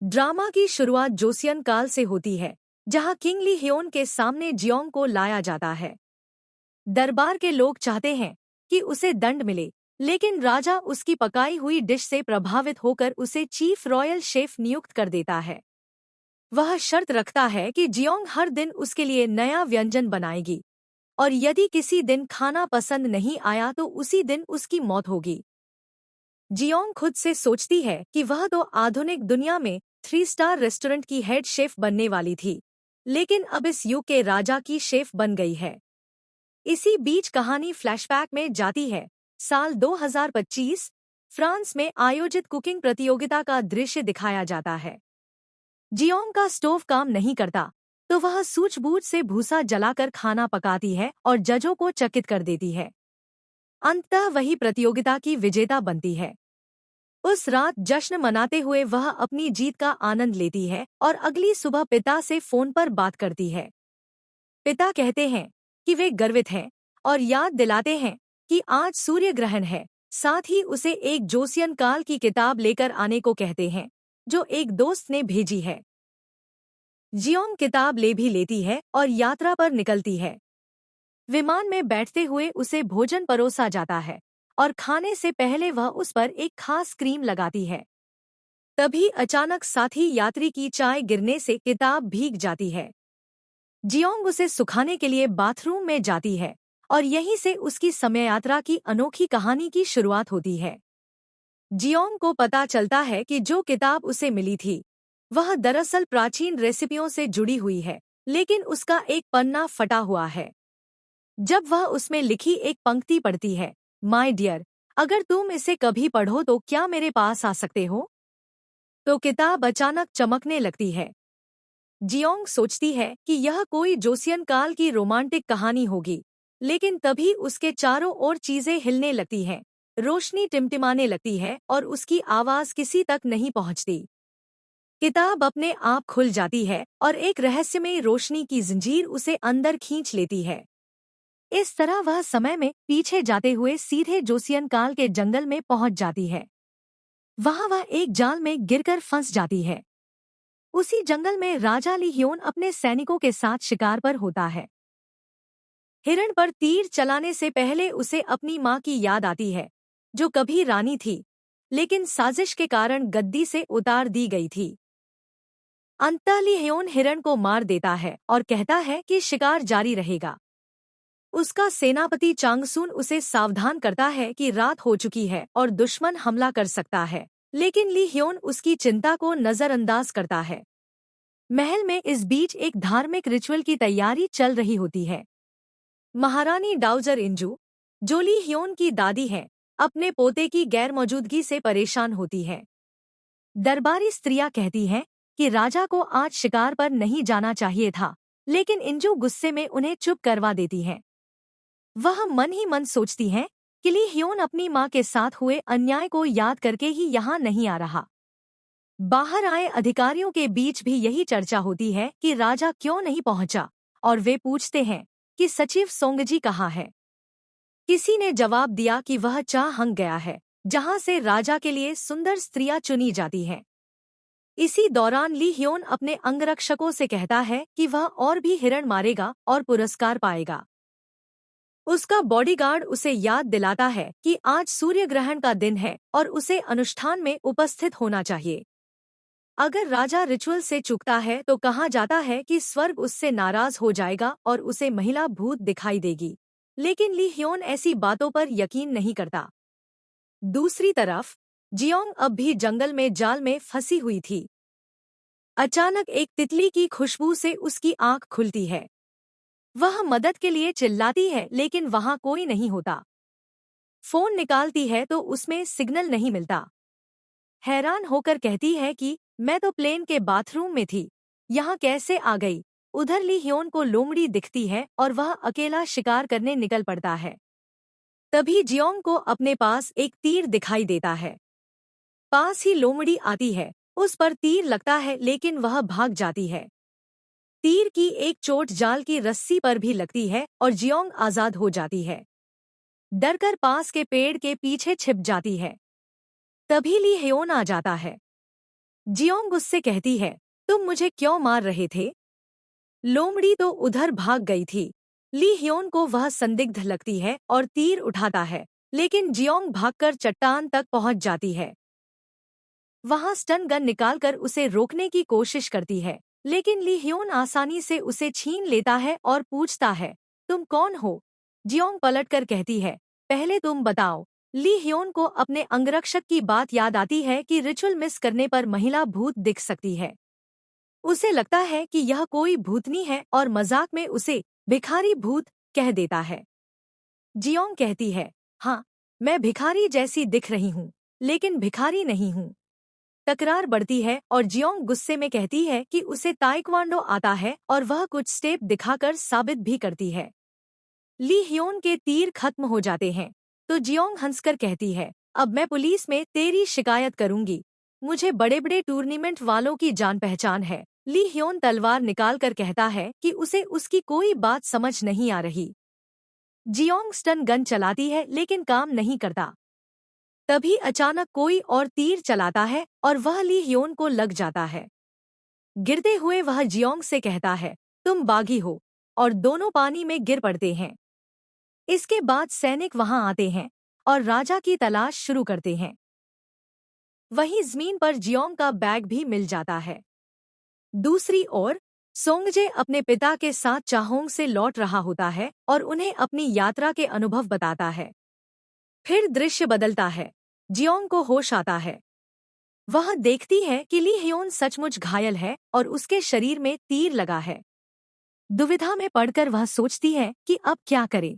Drama की शुरुआत Joseon काल से होती है, जहां किंग ली ह्योन के सामने जियोंग को लाया जाता है। दरबार के लोग चाहते हैं कि उसे दंड मिले, लेकिन राजा उसकी पकाई हुई डिश से प्रभावित होकर उसे चीफ रॉयल शेफ नियुक्त कर देता है। वह शर्त रखता है कि जियोंग हर दिन उसके लिए नया व्यंजन बनाएगी, और यदि किसी दिन खाना पसंद नहीं आया तो उसी दिन उसकी मौत होगी। जियोंग खुद से सोचती है कि वह तो आधुनिक दुनिया में 3 स्टार रेस्टोरेंट की हेड शेफ बनने वाली थी, लेकिन अब इस युग के राजा की शेफ बन गई है। इसी बीच कहानी फ्लैशबैक में जाती है। साल 2025 फ्रांस में आयोजित कुकिंग प्रतियोगिता का दृश्य दिखाया जाता है। जियोंग का स्टोव काम नहीं करता, तो वह सूझबूझ से भूसा जलाकर खाना पकाती है और जजों को चकित कर देती है। अंततः वही प्रतियोगिता की विजेता बनती है। उस रात जश्न मनाते हुए वह अपनी जीत का आनंद लेती है और अगली सुबह पिता से फोन पर बात करती है। पिता कहते हैं कि वे गर्वित हैं और याद दिलाते हैं कि आज सूर्य ग्रहण है। साथ ही उसे एक जोसियन काल की किताब लेकर आने को कहते हैं, जो एक दोस्त ने भेजी है। जियोंग किताब ले भी लेती है और यात्रा पर निकलती है। विमान में बैठते हुए उसे भोजन परोसा जाता है और खाने से पहले वह उस पर एक खास क्रीम लगाती है। तभी अचानक साथी यात्री की चाय गिरने से किताब भीग जाती है। जियोंग उसे सुखाने के लिए बाथरूम में जाती है और यहीं से उसकी समय यात्रा की अनोखी कहानी की शुरुआत होती है। जियोंग को पता चलता है कि जो किताब उसे मिली थी, वह दरअसल प्राचीन रेसिपियों से जुड़ी हुई है, लेकिन उसका एक पन्ना फटा हुआ है। जब वह उसमें लिखी एक पंक्ति पढ़ती है, माय डियर, अगर तुम इसे कभी पढ़ो तो क्या मेरे पास आ सकते हो? तो किताब अचानक चमकने लगती है। जियोंग सोचती है कि यह कोई जोसियन काल की रोमांटिक कहानी होगी, लेकिन तभी उसके चारों ओर चीजें हिलने लगती हैं, रोशनी टिमटिमाने लगती है और उसकी आवाज किसी तक नहीं पहुंचती। किताब अपने आप खुल जाती है और एक रहस्यमयी रोशनी की जंजीर उसे अंदर खींच लेती है। इस तरह वह समय में पीछे जाते हुए सीधे जोसियन काल के जंगल में पहुंच जाती है। वहां वह एक जाल में गिरकर फंस जाती है। उसी जंगल में राजा ली ह्योन अपने सैनिकों के साथ शिकार पर होता है। हिरण पर तीर चलाने से पहले उसे अपनी मां की याद आती है, जो कभी रानी थी, लेकिन साजिश के कारण गद्दी से उतार दी गई थी। अंततः ली ह्योन हिरण को मार देता है और कहता है कि शिकार जारी रहेगा। उसका सेनापति चांगसुन उसे सावधान करता है कि रात हो चुकी है और दुश्मन हमला कर सकता है, लेकिन ली ह्योन उसकी चिंता को नजरअंदाज करता है। महल में इस बीच एक धार्मिक रिचुअल की तैयारी चल रही होती है। महारानी डाउजर इंजू, जो ली ह्योन की दादी है, अपने पोते की गैरमौजूदगी से परेशान होती है। दरबारी स्त्रियां कहती हैं कि राजा को आज शिकार पर नहीं जाना चाहिए था, लेकिन इंजू गुस्से में उन्हें चुप करवा देती हैं। वह मन ही मन सोचती हैं कि ली ह्योन अपनी मां के साथ हुए अन्याय को याद करके ही यहाँ नहीं आ रहा। बाहर आए अधिकारियों के बीच भी यही चर्चा होती है कि राजा क्यों नहीं पहुंचा, और वे पूछते हैं कि सचिव सोंगजी कहाँ है। किसी ने जवाब दिया कि वह चाहंग गया है, जहां से राजा के लिए सुंदर स्त्रियां चुनी जाती हैं। इसी दौरान ली ह्योन अपने अंगरक्षकों से कहता है कि वह और भी हिरण मारेगा और पुरस्कार पाएगा। उसका बॉडीगार्ड उसे याद दिलाता है कि आज सूर्य ग्रहण का दिन है और उसे अनुष्ठान में उपस्थित होना चाहिए। अगर राजा रिचुअल से चूकता है तो कहा जाता है कि स्वर्ग उससे नाराज हो जाएगा और उसे महिला भूत दिखाई देगी, लेकिन ली ह्योन ऐसी बातों पर यकीन नहीं करता। दूसरी तरफ जियोंग अब भी जंगल में जाल में फंसी हुई थी। अचानक एक तितली की खुशबू से उसकी आंख खुलती है। वह मदद के लिए चिल्लाती है, लेकिन वहां कोई नहीं होता। फोन निकालती है तो उसमें सिग्नल नहीं मिलता। हैरान होकर कहती है कि मैं तो प्लेन के बाथरूम में थी, यहाँ कैसे आ गई। उधर ली ह्योन को लोमड़ी दिखती है और वह अकेला शिकार करने निकल पड़ता है। तभी जियोंग को अपने पास एक तीर दिखाई देता है। पास ही लोमड़ी आती है, उस पर तीर लगता है, लेकिन वह भाग जाती है। तीर की एक चोट जाल की रस्सी पर भी लगती है और जियोंग आजाद हो जाती है। डरकर पास के पेड़ के पीछे छिप जाती है। तभी ली ह्योन आ जाता है। जियोंग उससे कहती है, तुम मुझे क्यों मार रहे थे? लोमड़ी तो उधर भाग गई थी। ली ह्योन को वह संदिग्ध लगती है और तीर उठाता है, लेकिन जियोंग भागकर चट्टान तक पहुंच जाती है। वहां स्टन गन निकालकर उसे रोकने की कोशिश करती है, लेकिन ली ह्योन आसानी से उसे छीन लेता है और पूछता है, तुम कौन हो? जियोंग पलटकर कहती है, पहले तुम बताओ। ली ह्योन को अपने अंगरक्षक की बात याद आती है कि रिचुअल मिस करने पर महिला भूत दिख सकती है। उसे लगता है कि यह कोई भूतनी है और मजाक में उसे भिखारी भूत कह देता है। जियोंग कहती है, हाँ, मैं भिखारी जैसी दिख रही हूँ, लेकिन भिखारी नहीं हूँ। तकरार बढ़ती है और जियोंग गुस्से में कहती है कि उसे ताइक्वांडो आता है और वह कुछ स्टेप दिखाकर साबित भी करती है। ली ह्योन के तीर खत्म हो जाते हैं, तो जियोंग हंसकर कहती है, अब मैं पुलिस में तेरी शिकायत करूंगी। मुझे बड़े बड़े टूर्नामेंट वालों की जान पहचान है। ली ह्योन तलवार निकालकर कहता है कि उसे उसकी कोई बात समझ नहीं आ रही। जियोंग स्टन गन चलाती है लेकिन काम नहीं करता। तभी अचानक कोई और तीर चलाता है और वह ली ह्योन को लग जाता है। गिरते हुए वह जियोंग से कहता है, तुम बागी हो, और दोनों पानी में गिर पड़ते हैं। इसके बाद सैनिक वहां आते हैं और राजा की तलाश शुरू करते हैं। वहीं जमीन पर जियोंग का बैग भी मिल जाता है। दूसरी ओर सोंगजे अपने पिता के साथ चाहोंग से लौट रहा होता है और उन्हें अपनी यात्रा के अनुभव बताता है। फिर दृश्य बदलता है। जियोंग को होश आता है। वह देखती है कि ली ह्योन सचमुच घायल है और उसके शरीर में तीर लगा है। दुविधा में पड़कर वह सोचती है कि अब क्या करे।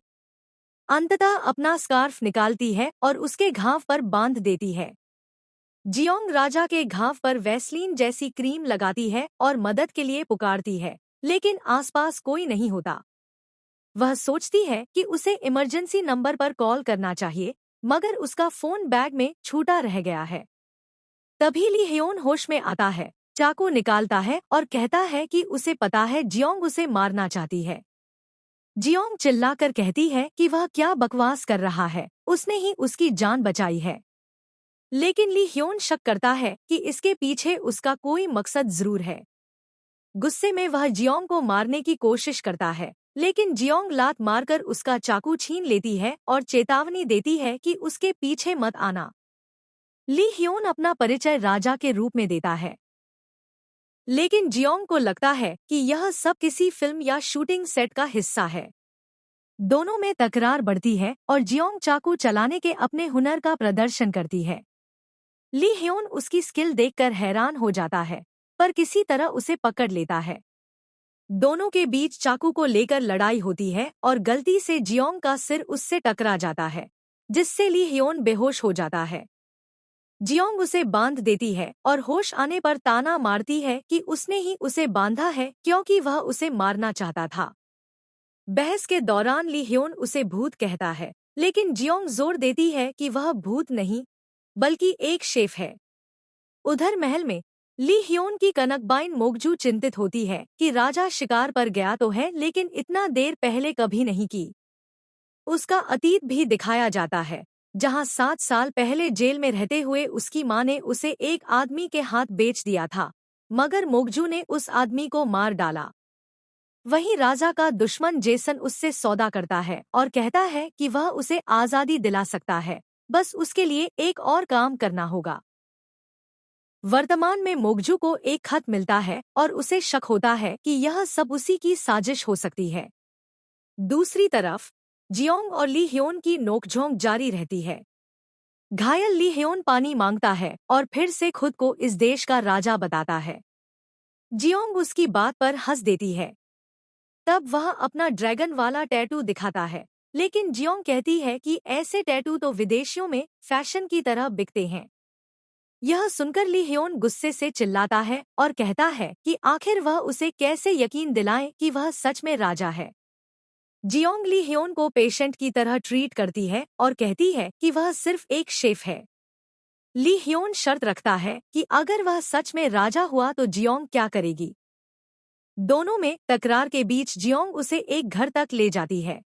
अंततः अपना स्कार्फ निकालती है और उसके घाव पर बांध देती है। जियोंग राजा के घाव पर वैसलीन जैसी क्रीम लगाती है और मदद के लिए पुकारती है, लेकिन आसपास कोई नहीं होता। वह सोचती है कि उसे इमरजेंसी नंबर पर कॉल करना चाहिए, मगर उसका फोन बैग में छूटा रह गया है। तभी ली ह्योन होश में आता है, चाकू निकालता है और कहता है कि उसे पता है जियोंग उसे मारना चाहती है। जियोंग चिल्लाकर कहती है कि वह क्या बकवास कर रहा है, उसने ही उसकी जान बचाई है। लेकिन ली ह्योन शक करता है कि इसके पीछे उसका कोई मकसद जरूर है। गुस्से में वह जियोंग को मारने की कोशिश करता है, लेकिन जियोंग लात मारकर उसका चाकू छीन लेती है और चेतावनी देती है कि उसके पीछे मत आना। ली ह्योन अपना परिचय राजा के रूप में देता है, लेकिन जियोंग को लगता है कि यह सब किसी फिल्म या शूटिंग सेट का हिस्सा है। दोनों में तकरार बढ़ती है और जियोंग चाकू चलाने के अपने हुनर का प्रदर्शन करती है। ली ह्योन उसकी स्किल देखकर हैरान हो जाता है, पर किसी तरह उसे पकड़ लेता है। दोनों के बीच चाकू को लेकर लड़ाई होती है और गलती से जियोंग का सिर उससे टकरा जाता है, जिससे ली ह्योन बेहोश हो जाता है। जियोंग उसे बांध देती है और होश आने पर ताना मारती है कि उसने ही उसे बांधा है क्योंकि वह उसे मारना चाहता था। बहस के दौरान ली ह्योन उसे भूत कहता है, लेकिन जियोंग जोर देती है कि वह भूत नहीं, बल्कि एक शेफ है। उधर महल में ली ह्योन की कनकबाइन मोगजू चिंतित होती है कि राजा शिकार पर गया तो है, लेकिन इतना देर पहले कभी नहीं की। उसका अतीत भी दिखाया जाता है, जहां 7 साल पहले जेल में रहते हुए उसकी मां ने उसे एक आदमी के हाथ बेच दिया था, मगर मोगजू ने उस आदमी को मार डाला। वहीं राजा का दुश्मन जेसन उससे सौदा करता है और कहता है कि वह उसे आजादी दिला सकता है, बस उसके लिए एक और काम करना होगा। वर्तमान में मोगजू को एक खत मिलता है और उसे शक होता है कि यह सब उसी की साजिश हो सकती है। दूसरी तरफ जियोंग और ली ह्योन की नोकझोंक जारी रहती है। घायल ली ह्योन पानी मांगता है और फिर से खुद को इस देश का राजा बताता है। जियोंग उसकी बात पर हंस देती है। तब वह अपना ड्रैगन वाला टैटू दिखाता है, लेकिन जियोंग कहती है कि ऐसे टैटू तो विदेशियों में फैशन की तरह बिकते हैं। यह सुनकर ली ह्योन गुस्से से चिल्लाता है और कहता है कि आखिर वह उसे कैसे यकीन दिलाए कि वह सच में राजा है। जियोंग ली ह्योन को पेशेंट की तरह ट्रीट करती है और कहती है कि वह सिर्फ एक शेफ है। ली ह्योन शर्त रखता है कि अगर वह सच में राजा हुआ तो जियोंग क्या करेगी। दोनों में तकरार के बीच जियोंग उसे एक घर तक ले जाती है।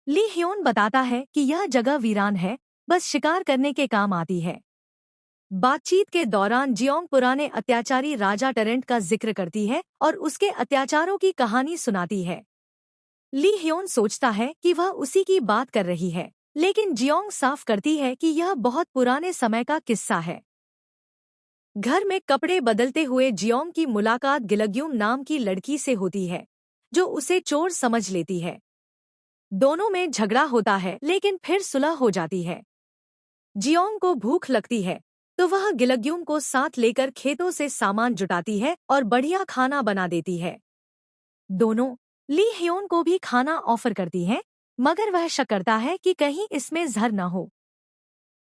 ली ह्योन बताता है कि यह जगह वीरान है, बस शिकार करने के काम आती है। बातचीत के दौरान जियोंग पुराने अत्याचारी राजा टेरेंट का जिक्र करती है और उसके अत्याचारों की कहानी सुनाती है। ली ह्योन सोचता है कि वह उसी की बात कर रही है, लेकिन जियोंग साफ करती है कि यह बहुत पुराने समय का किस्सा है। घर में कपड़े बदलते हुए जियोंग की मुलाकात गिलग्यूम नाम की लड़की से होती है, जो उसे चोर समझ लेती है। दोनों में झगड़ा होता है, लेकिन फिर सुलह हो जाती है। जियोंग को भूख लगती है, तो वह गिलग्यूम को साथ लेकर खेतों से सामान जुटाती है और बढ़िया खाना बना देती है। दोनों ली ह्योन को भी खाना ऑफर करती हैं, मगर वह शक करता है कि कहीं इसमें जहर न हो।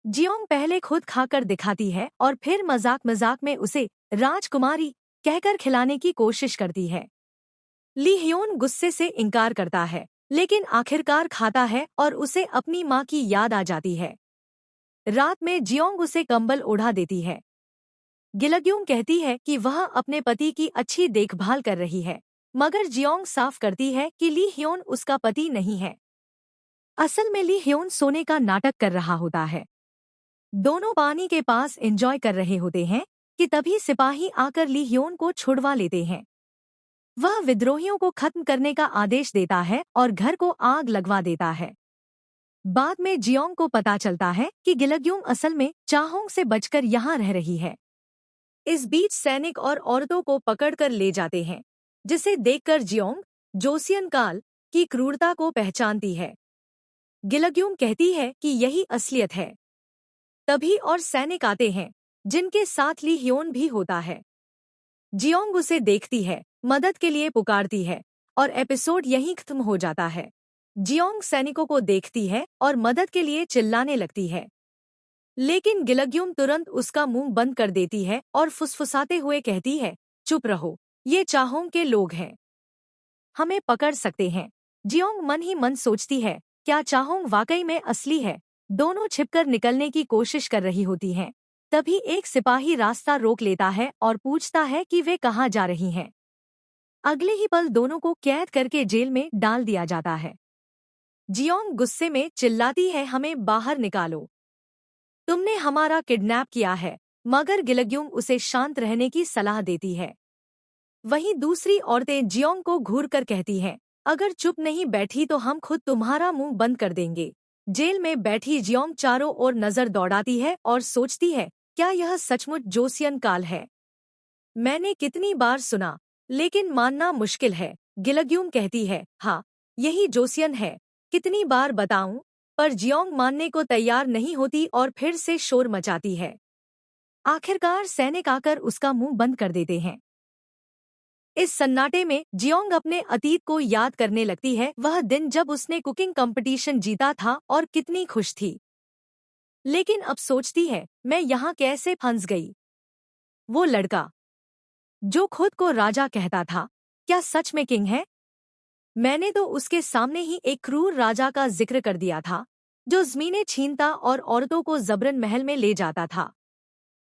जियोंग पहले खुद खाकर दिखाती है और फिर मजाक मजाक में उसे राजकुमारी कहकर खिलाने की कोशिश करती है। ली ह्योन गुस्से से इनकार करता है, लेकिन आखिरकार खाता है और उसे अपनी माँ की याद आ जाती है। रात में जियोंग उसे कंबल ओढ़ा देती है। गिलग्यूम कहती है कि वह अपने पति की अच्छी देखभाल कर रही है, मगर जियोंग साफ करती है कि ली ह्योन उसका पति नहीं है। असल में ली ह्योन सोने का नाटक कर रहा होता है। दोनों पानी के पास एंजॉय कर रहे होते हैं कि तभी सिपाही आकर ली ह्योन को छुड़वा लेते हैं। वह विद्रोहियों को खत्म करने का आदेश देता है और घर को आग लगवा देता है। बाद में जियोंग को पता चलता है कि गिलग्यूम असल में चाहोंग से बचकर यहाँ रह रही है। इस बीच सैनिक और औरतों को पकड़कर ले जाते हैं, जिसे देखकर जियोंग जोसियन काल की क्रूरता को पहचानती है। गिलग्यूम कहती है कि यही असलियत है। तभी और सैनिक आते हैं, जिनके साथ ली ह्योन भी होता है। जियोंग उसे देखती है, मदद के लिए पुकारती है और एपिसोड यहीं खत्म हो जाता है। जियोंग सैनिकों को देखती है और मदद के लिए चिल्लाने लगती है, लेकिन गिलग्यूम तुरंत उसका मुंह बंद कर देती है और फुसफुसाते हुए कहती है, चुप रहो, ये चाहोंग के लोग हैं, हमें पकड़ सकते हैं। जियोंग मन ही मन सोचती है, क्या चाहोंग वाकई में असली है। दोनों छिपकर निकलने की कोशिश कर रही होती हैं। तभी एक सिपाही रास्ता रोक लेता है और पूछता है कि वे कहाँ जा रही हैं। अगले ही पल दोनों को कैद करके जेल में डाल दिया जाता है। जियोंग गुस्से में चिल्लाती है, हमें बाहर निकालो, तुमने हमारा किडनैप किया है। मगर गिलग्यूम उसे शांत रहने की सलाह देती है। वहीं दूसरी औरतें जियोंग को घूरकर कहती हैं, अगर चुप नहीं बैठी तो हम खुद तुम्हारा मुंह बंद कर देंगे। जेल में बैठी जियोंग चारों ओर नजर दौड़ाती है और सोचती है, क्या यह सचमुच जोसियन काल है। मैंने कितनी बार सुना, लेकिन मानना मुश्किल है। गिलग्यूम कहती है, हाँ, यही जोसियन है, कितनी बार बताऊं। पर जियोंग मानने को तैयार नहीं होती और फिर से शोर मचाती है। आखिरकार सैनिक आकर उसका मुंह बंद कर देते हैं। इस सन्नाटे में जियोंग अपने अतीत को याद करने लगती है, वह दिन जब उसने कुकिंग कंपटीशन जीता था और कितनी खुश थी। लेकिन अब सोचती है, मैं यहाँ कैसे फंस गई। वो लड़का जो खुद को राजा कहता था, क्या सच में किंग है। मैंने तो उसके सामने ही एक क्रूर राजा का जिक्र कर दिया था, जो ज़मीनें छीनता और औरतों को जबरन महल में ले जाता था।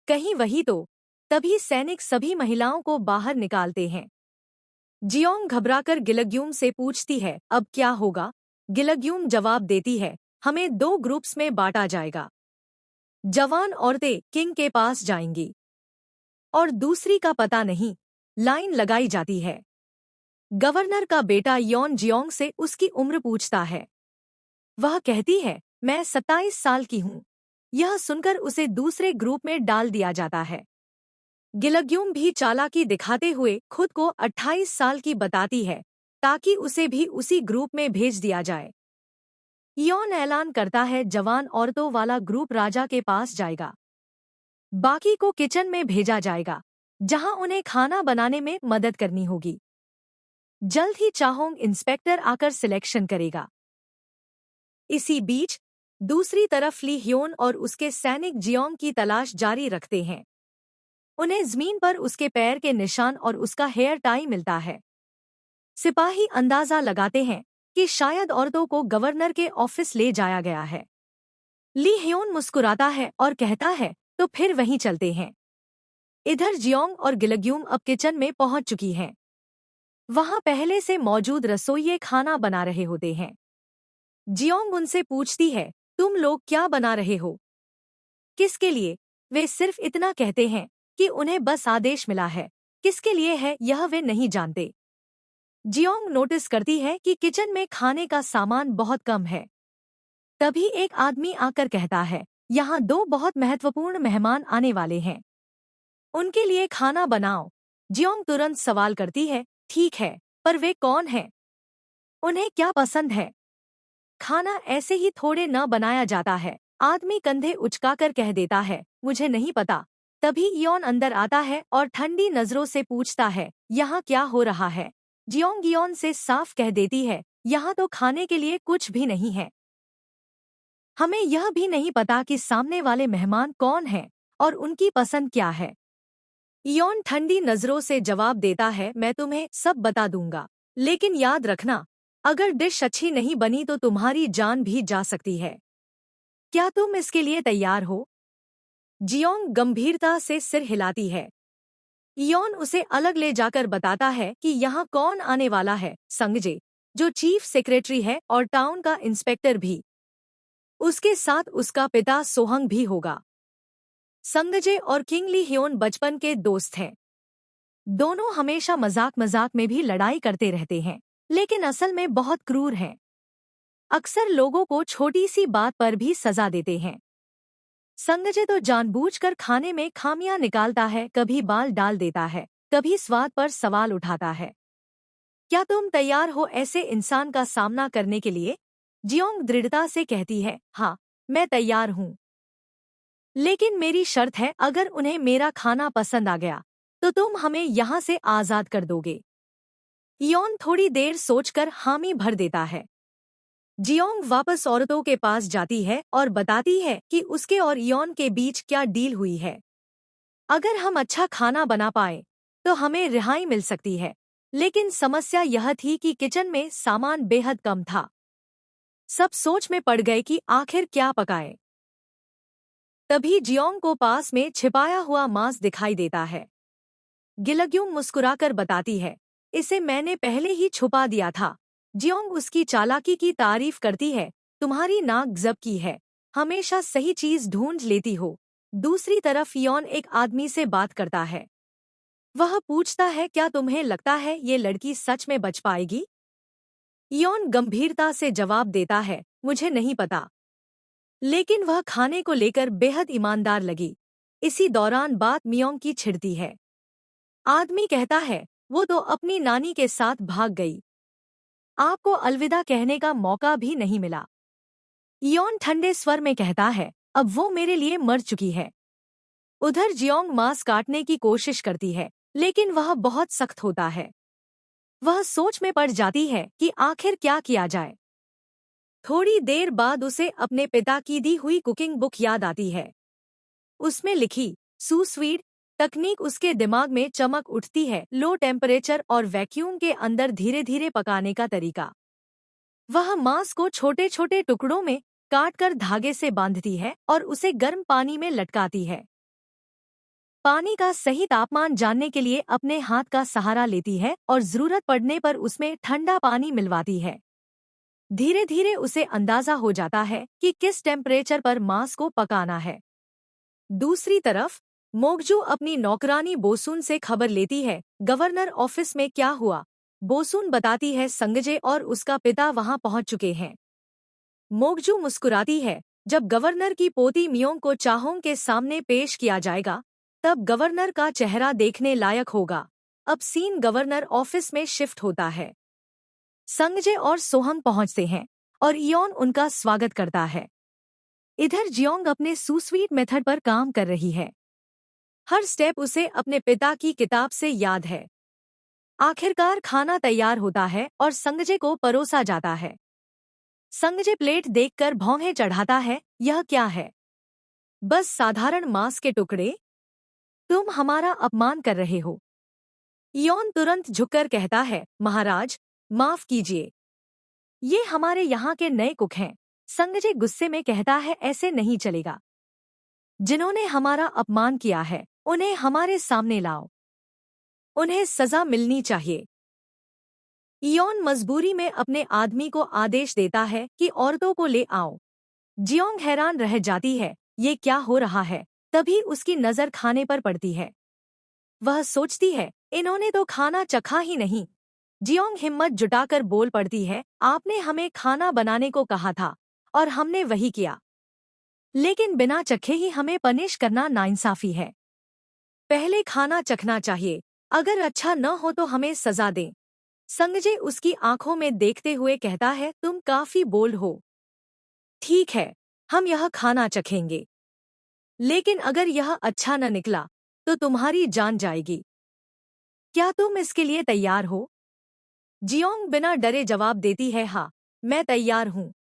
कहीं वही तो। तभी सैनिक सभी महिलाओं को बाहर निकालते हैं। जियोंग घबराकर गिलग्यूम से पूछती है, अब क्या होगा। गिलग्यूम जवाब देती है, हमें 2 ग्रुप्स में बांटा जाएगा। जवान औरतें किंग के पास जाएंगी और दूसरी का पता नहीं। लाइन लगाई जाती है। गवर्नर का बेटा यॉन जियोंग से उसकी उम्र पूछता है। वह कहती है, मैं 27 साल की हूँ। यह सुनकर उसे दूसरे ग्रुप में डाल दिया जाता है। गिलग्यूम भी चालाकी दिखाते हुए खुद को 28 साल की बताती है, ताकि उसे भी उसी ग्रुप में भेज दिया जाए। यॉन ऐलान करता है, जवान औरतों वाला ग्रुप राजा के पास जाएगा, बाकी को किचन में भेजा जाएगा, जहां उन्हें खाना बनाने में मदद करनी होगी। जल्द ही चाहोंग इंस्पेक्टर आकर सिलेक्शन करेगा। इसी बीच दूसरी तरफ ली ह्योन और उसके सैनिक जियोंग की तलाश जारी रखते हैं। उन्हें जमीन पर उसके पैर के निशान और उसका हेयर टाई मिलता है। सिपाही अंदाजा लगाते हैं कि शायद औरतों को गवर्नर के ऑफिस ले जाया गया है। ली ह्योन मुस्कुराता है और कहता है, तो फिर वहीं चलते हैं। इधर जियोंग और गिलग्यूम अब किचन में पहुंच चुकी हैं। वहां पहले से मौजूद रसोइये खाना बना रहे होते हैं। जियोंग उनसे पूछती है, तुम लोग क्या बना रहे हो, किसके लिए। वे सिर्फ इतना कहते हैं कि उन्हें बस आदेश मिला है, किसके लिए है यह वे नहीं जानते। जियोंग नोटिस करती है कि किचन में खाने का सामान बहुत कम है। तभी एक आदमी आकर कहता है, यहाँ दो बहुत महत्वपूर्ण मेहमान आने वाले हैं, उनके लिए खाना बनाओ। जियोंग तुरंत सवाल करती है, ठीक है, पर वे कौन हैं? उन्हें क्या पसंद है? खाना ऐसे ही थोड़े न बनाया जाता है। आदमी कंधे उचकाकर कह देता है, मुझे नहीं पता। तभी योन अंदर आता है और ठंडी नजरों से पूछता है, यहाँ क्या हो रहा है? जियोंग योन से साफ कह देती है, यहाँ तो खाने के लिए कुछ भी नहीं है। हमें यह भी नहीं पता कि सामने वाले मेहमान कौन हैं और उनकी पसंद क्या है। योन ठंडी नजरों से जवाब देता है, मैं तुम्हें सब बता दूंगा, लेकिन याद रखना, अगर डिश अच्छी नहीं बनी तो तुम्हारी जान भी जा सकती है। क्या तुम इसके लिए तैयार हो? जियोंग गंभीरता से सिर हिलाती है। योन उसे अलग ले जाकर बताता है कि यहाँ कौन आने वाला है, संगजे, जो चीफ सेक्रेटरी है और टाउन का इंस्पेक्टर भी। उसके साथ उसका पिता सोहंग भी होगा। संगजे और किंग ली ह्योन बचपन के दोस्त हैं। दोनों हमेशा मजाक मजाक में भी लड़ाई करते रहते हैं, लेकिन असल में बहुत क्रूर हैं। अक्सर लोगों को छोटी सी बात पर भी सजा देते हैं। संगजे तो जानबूझकर खाने में खामियां निकालता है, कभी बाल डाल देता है, कभी स्वाद पर सवाल उठाता है। क्या तुम तैयार हो ऐसे इंसान का सामना करने के लिए? जियोंग दृढ़ता से कहती है, हाँ, मैं तैयार हूँ। लेकिन मेरी शर्त है, अगर उन्हें मेरा खाना पसंद आ गया तो तुम हमें यहाँ से आजाद कर दोगे। योन थोड़ी देर सोचकर हामी भर देता है। जियोंग वापस औरतों के पास जाती है और बताती है कि उसके और योन के बीच क्या डील हुई है। अगर हम अच्छा खाना बना पाए तो हमें रिहाई मिल सकती है, लेकिन समस्या यह थी कि किचन में सामान बेहद कम था। सब सोच में पड़ गए कि आखिर क्या पकाए। तभी जियोंग को पास में छिपाया हुआ मांस दिखाई देता है। गिलग्यूम मुस्कुराकर बताती है, इसे मैंने पहले ही छुपा दिया था। जियोंग उसकी चालाकी की तारीफ करती है, तुम्हारी नाक ज़ब्की है, हमेशा सही चीज ढूंढ लेती हो। दूसरी तरफ योन एक आदमी से बात करता है। वह पूछता है, क्या तुम्हें लगता है ये लड़की सच में बच पाएगी? योन गंभीरता से जवाब देता है, मुझे नहीं पता, लेकिन वह खाने को लेकर बेहद ईमानदार लगी। इसी दौरान बात मियोंग की छिड़ती है। आदमी कहता है, वो तो अपनी नानी के साथ भाग गई, आपको अलविदा कहने का मौका भी नहीं मिला। योन ठंडे स्वर में कहता है, अब वो मेरे लिए मर चुकी है। उधर जियोंग मांस काटने की कोशिश करती है, लेकिन वह बहुत सख्त होता है। वह सोच में पड़ जाती है कि आखिर क्या किया जाए। थोड़ी देर बाद उसे अपने पिता की दी हुई कुकिंग बुक याद आती है। उसमें लिखी सुस्वीड तकनीक उसके दिमाग में चमक उठती है, लो टेम्परेचर और वैक्यूम के अंदर धीरे धीरे पकाने का तरीका। वह मांस को छोटे छोटे टुकड़ों में काटकर धागे से बांधती है और उसे गर्म पानी में लटकाती है। पानी का सही तापमान जानने के लिए अपने हाथ का सहारा लेती है और जरूरत पड़ने पर उसमें ठंडा पानी मिलवाती है। धीरे धीरे उसे अंदाजा हो जाता है कि किस टेम्परेचर पर मांस को पकाना है। दूसरी तरफ मोगजू अपनी नौकरानी बोसुन से खबर लेती है, गवर्नर ऑफिस में क्या हुआ? बोसुन बताती है, संगजे और उसका पिता वहां पहुंच चुके हैं। मोगजू मुस्कुराती है, जब गवर्नर की पोती मियोंग को चाहोंग के सामने पेश किया जाएगा तब गवर्नर का चेहरा देखने लायक होगा। अब सीन गवर्नर ऑफिस में शिफ्ट होता है। संगजे और सोहंग पहुंचते हैं और योन उनका स्वागत करता है। इधर जियोंग अपने सुस्वीट मेथड पर काम कर रही है। हर स्टेप उसे अपने पिता की किताब से याद है। आखिरकार खाना तैयार होता है और संगजे को परोसा जाता है। संगजे प्लेट देखकर भौहें चढ़ाता है, यह क्या है? बस साधारण मांस के टुकड़े? तुम हमारा अपमान कर रहे हो। योन तुरंत झुककर कहता है, महाराज माफ कीजिए, ये हमारे यहाँ के नए कुक हैं। संगजे गुस्से में कहता है, ऐसे नहीं चलेगा। जिन्होंने हमारा अपमान किया है उन्हें हमारे सामने लाओ, उन्हें सजा मिलनी चाहिए। योन मजबूरी में अपने आदमी को आदेश देता है कि औरतों को ले आओ। जियोंग हैरान रह जाती है, ये क्या हो रहा है? तभी उसकी नजर खाने पर पड़ती है। वह सोचती है, इन्होंने तो खाना चखा ही नहीं। जियोंग हिम्मत जुटाकर बोल पड़ती है, आपने हमें खाना बनाने को कहा था और हमने वही किया, लेकिन बिना चखे ही हमें पनिश करना नाइंसाफी है। पहले खाना चखना चाहिए, अगर अच्छा न हो तो हमें सजा दें। संजय उसकी आंखों में देखते हुए कहता है, तुम काफी बोल्ड हो। ठीक है, हम यह खाना चखेंगे, लेकिन अगर यह अच्छा न निकला तो तुम्हारी जान जाएगी। क्या तुम इसके लिए तैयार हो? जियोंग बिना डरे जवाब देती है, हाँ, मैं तैयार हूँ।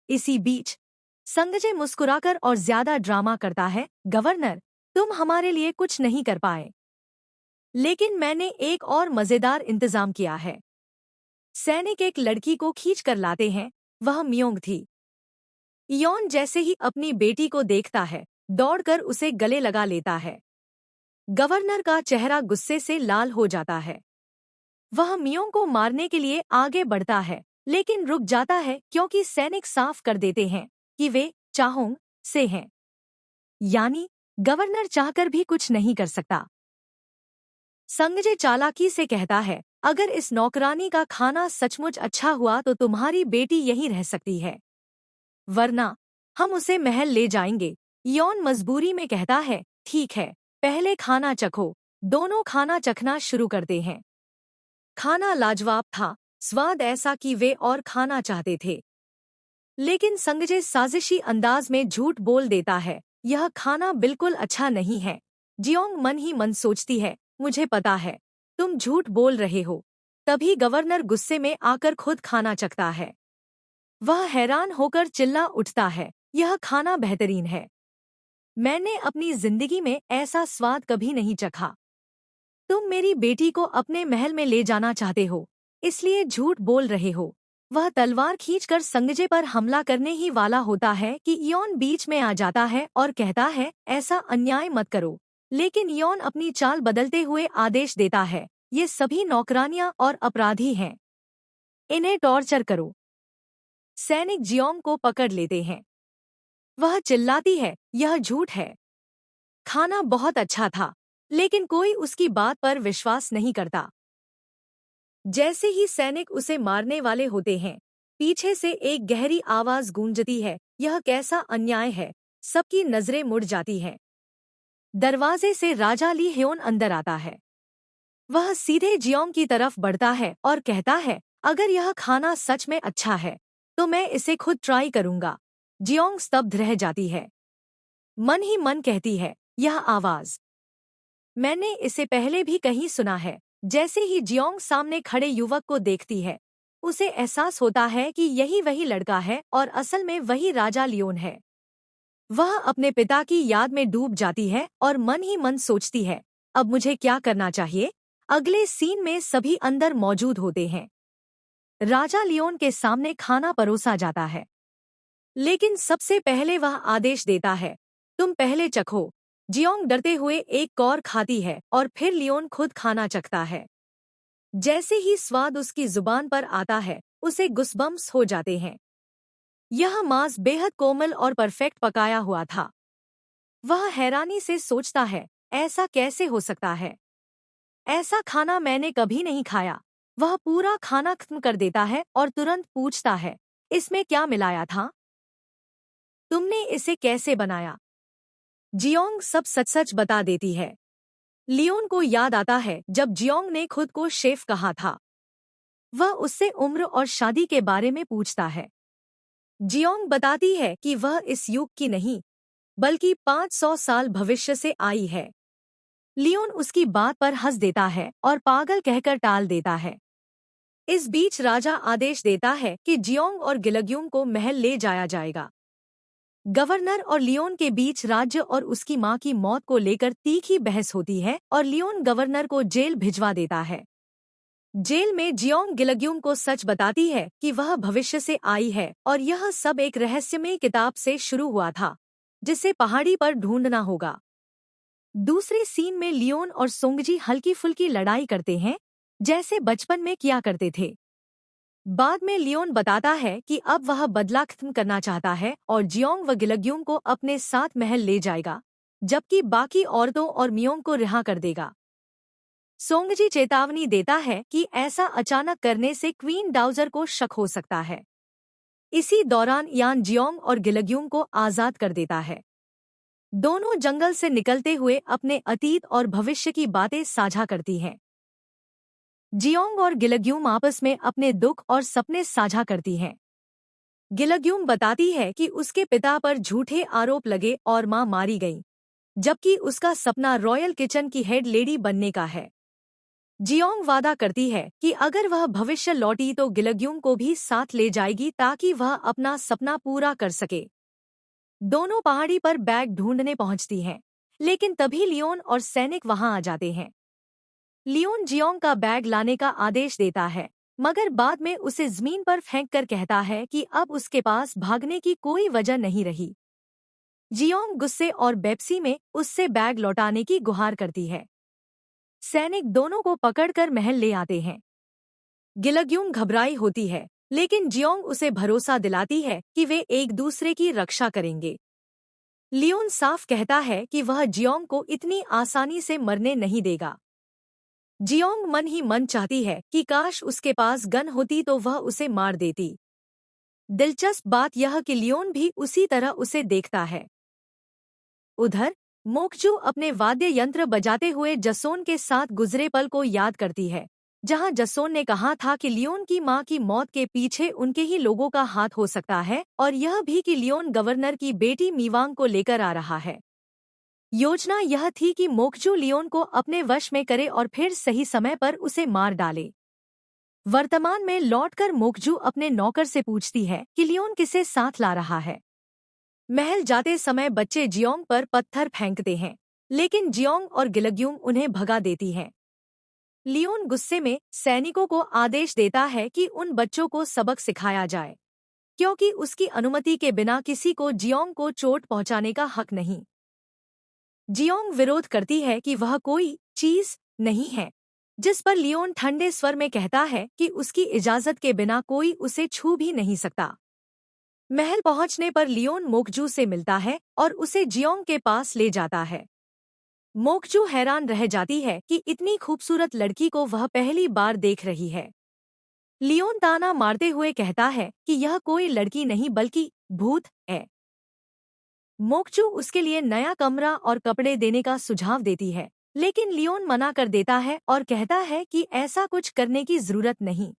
इसी बीच संजय मुस्कुराकर और ज्यादा ड्रामा करता है, गवर्नर, तुम हमारे लिए कुछ नहीं कर पाए, लेकिन मैंने एक और मजेदार इंतजाम किया है। सैनिक एक लड़की को खींच कर लाते हैं, वह मियोंग थी। इयोन जैसे ही अपनी बेटी को देखता है, दौड़कर उसे गले लगा लेता है। गवर्नर का चेहरा गुस्से से लाल हो जाता है। वह मियोंग को मारने के लिए आगे बढ़ता है, लेकिन रुक जाता है क्योंकि सैनिक साफ कर देते हैं कि वे चाहोंग से हैं। यानी गवर्नर चाहकर भी कुछ नहीं कर सकता। संजय चालाकी से कहता है, अगर इस नौकरानी का खाना सचमुच अच्छा हुआ तो तुम्हारी बेटी यहीं रह सकती है, वरना हम उसे महल ले जाएंगे। इयोन मजबूरी में कहता है, ठीक है, पहले खाना चखो। दोनों खाना चखना शुरू करते हैं। खाना लाजवाब था, स्वाद ऐसा कि वे और खाना चाहते थे। लेकिन संजय साजिशी अंदाज में झूठ बोल देता है, यह खाना बिल्कुल अच्छा नहीं है। जियोंग मन ही मन सोचती है, मुझे पता है, तुम झूठ बोल रहे हो। तभी गवर्नर गुस्से में आकर खुद खाना चखता है। वह हैरान होकर चिल्ला उठता है, यह खाना बेहतरीन है। मैंने अपनी जिंदगी में ऐसा स्वाद कभी नहीं चखा। तुम मेरी बेटी को अपने महल में ले जाना चाहते हो, इसलिए झूठ बोल रहे हो। वह तलवार खींचकर संजय पर हमला करने ही वाला होता है कि इयोन बीच में आ जाता है और कहता है, ऐसा अन्याय मत करो। लेकिन इयोन अपनी चाल बदलते हुए आदेश देता है, ये सभी नौकरानियां और अपराधी हैं, इन्हें टॉर्चर करो। सैनिक जियोंग को पकड़ लेते हैं। वह चिल्लाती है, यह झूठ है। खाना बहुत अच्छा था, लेकिन कोई उसकी बात पर विश्वास नहीं करता। जैसे ही सैनिक उसे मारने वाले होते हैं, पीछे से एक गहरी आवाज गूंजती है, यह कैसा अन्याय है। सबकी नजरें मुड़ जाती हैं। दरवाजे से राजा ली ह्योन अंदर आता है। वह सीधे जियोंग की तरफ बढ़ता है और कहता है, अगर यह खाना सच में अच्छा है तो मैं इसे खुद ट्राई करूंगा। जियोंग स्तब्ध रह जाती है। मन ही मन कहती है, यह आवाज मैंने इसे पहले भी कहीं सुना है। जैसे ही जियोंग सामने खड़े युवक को देखती है, उसे एहसास होता है कि यही वही लड़का है और असल में वही राजा लियोन है। वह अपने पिता की याद में डूब जाती है और मन ही मन सोचती है, अब मुझे क्या करना चाहिए। अगले सीन में सभी अंदर मौजूद होते हैं। राजा लियोन के सामने खाना परोसा जाता है, लेकिन सबसे पहले वह आदेश देता है, तुम पहले चखो। जियोंग डरते हुए एक कौर खाती है और फिर लियोन खुद खाना चखता है। जैसे ही स्वाद उसकी जुबान पर आता है, उसे गुस्बम्स हो जाते हैं। यह मांस बेहद कोमल और परफेक्ट पकाया हुआ था। वह हैरानी से सोचता है, ऐसा कैसे हो सकता है। ऐसा खाना मैंने कभी नहीं खाया। वह पूरा खाना खत्म कर देता है और तुरंत पूछता है, इसमें क्या मिलाया था? तुमने इसे कैसे बनाया? जियोंग सब सच सच बता देती है। लियोन को याद आता है जब जियोंग ने खुद को शेफ कहा था। वह उससे उम्र और शादी के बारे में पूछता है। जियोंग बताती है कि वह इस युग की नहीं, बल्कि 500 साल भविष्य से आई है। लियोन उसकी बात पर हंस देता है और पागल कहकर टाल देता है। इस बीच राजा आदेश देता है कि जियोंग और गिलग्यूंग को महल ले जाया जाएगा। गवर्नर और लियोन के बीच राज्य और उसकी मां की मौत को लेकर तीखी बहस होती है और लियोन गवर्नर को जेल भिजवा देता है। जेल में जियोंग गिलग्यूंग को सच बताती है कि वह भविष्य से आई है और यह सब एक रहस्यमय किताब से शुरू हुआ था, जिसे पहाड़ी पर ढूंढना होगा। दूसरे सीन में लियोन और सोंगजी हल्की फुल्की लड़ाई करते हैं, जैसे बचपन में किया करते थे। बाद में लियोन बताता है कि अब वह बदला खत्म करना चाहता है और जियोंग व गिलग्यूंग को अपने साथ महल ले जाएगा। जबकि बाकी औरतों और मियोंग को रिहा कर देगा। सोंगजी चेतावनी देता है कि ऐसा अचानक करने से क्वीन डाउजर को शक हो सकता है। इसी दौरान यान जियोंग और गिलग्यूम को आजाद कर देता है। दोनों जंगल से निकलते हुए अपने अतीत और भविष्य की बातें साझा करती हैं। जियोंग और गिलग्यूम आपस में अपने दुख और सपने साझा करती हैं। गिलग्यूम बताती है कि उसके पिता पर झूठे आरोप लगे और मां मारी गई, जबकि उसका सपना रॉयल किचन की हेड लेडी बनने का है। जियोंग वादा करती है कि अगर वह भविष्य लौटी तो गिलग्यूम को भी साथ ले जाएगी ताकि वह अपना सपना पूरा कर सके। दोनों पहाड़ी पर बैग ढूंढने पहुंचती हैं, लेकिन तभी लियोन और सैनिक वहां आ जाते हैं। लियोन जियोंग का बैग लाने का आदेश देता है, मगर बाद में उसे जमीन पर फेंककर कहता है कि अब उसके पास भागने की कोई वजह नहीं रही। जियोंग गुस्से और बेप्सी में उससे बैग लौटाने की गुहार करती है। सैनिक दोनों को पकड़कर महल ले आते हैं। गिलग्यूम घबराई होती है, लेकिन जियोंग उसे भरोसा दिलाती है कि वे एक दूसरे की रक्षा करेंगे। लियोन साफ कहता है कि वह जियोंग को इतनी आसानी से मरने नहीं देगा। जियोंग मन ही मन चाहती है कि काश उसके पास गन होती तो वह उसे मार देती। दिलचस्प बात यह कि लियोन भी उसी तरह उसे देखता है। उधर मोकजू अपने वाद्य यंत्र बजाते हुए जसोन के साथ गुजरे पल को याद करती है, जहां जसोन ने कहा था कि लियोन की मां की मौत के पीछे उनके ही लोगों का हाथ हो सकता है, और यह भी कि लियोन गवर्नर की बेटी मीवांग को लेकर आ रहा है। योजना यह थी कि मोकजू लियोन को अपने वश में करे और फिर सही समय पर उसे मार डाले। वर्तमान में लौटकर मोकजू अपने नौकर से पूछती है कि लियोन किसे साथ ला रहा है। महल जाते समय बच्चे जियोंग पर पत्थर फेंकते हैं, लेकिन जियोंग और गिलग्यूम उन्हें भगा देती हैं। लियोन गुस्से में सैनिकों को आदेश देता है कि उन बच्चों को सबक सिखाया जाए, क्योंकि उसकी अनुमति के बिना किसी को जियोंग को चोट पहुंचाने का हक नहीं। जियोंग विरोध करती है कि वह कोई चीज नहीं है, जिस पर लियोन ठंडे स्वर में कहता है कि उसकी इजाजत के बिना कोई उसे छू भी नहीं सकता। महल पहुंचने पर लियोन मोकजू से मिलता है और उसे जियोंग के पास ले जाता है। मोकजू हैरान रह जाती है कि इतनी खूबसूरत लड़की को वह पहली बार देख रही है। लियोन ताना मारते हुए कहता है कि यह कोई लड़की नहीं बल्कि भूत है। मोकजू उसके लिए नया कमरा और कपड़े देने का सुझाव देती है, लेकिन लियोन मना कर देता है और कहता है कि ऐसा कुछ करने की जरूरत नहीं।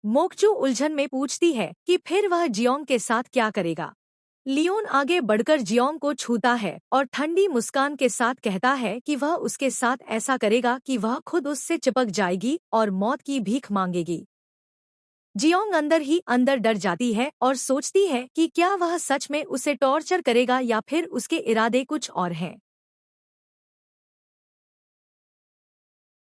मोकजू उलझन में पूछती है कि फिर वह जियोंग के साथ क्या करेगा। लियोन आगे बढ़कर जियोंग को छूता है और ठंडी मुस्कान के साथ कहता है कि वह उसके साथ ऐसा करेगा कि वह खुद उससे चिपक जाएगी और मौत की भीख मांगेगी। जियोंग अंदर ही अंदर डर जाती है और सोचती है कि क्या वह सच में उसे टॉर्चर करेगा या फिर उसके इरादे कुछ और हैं।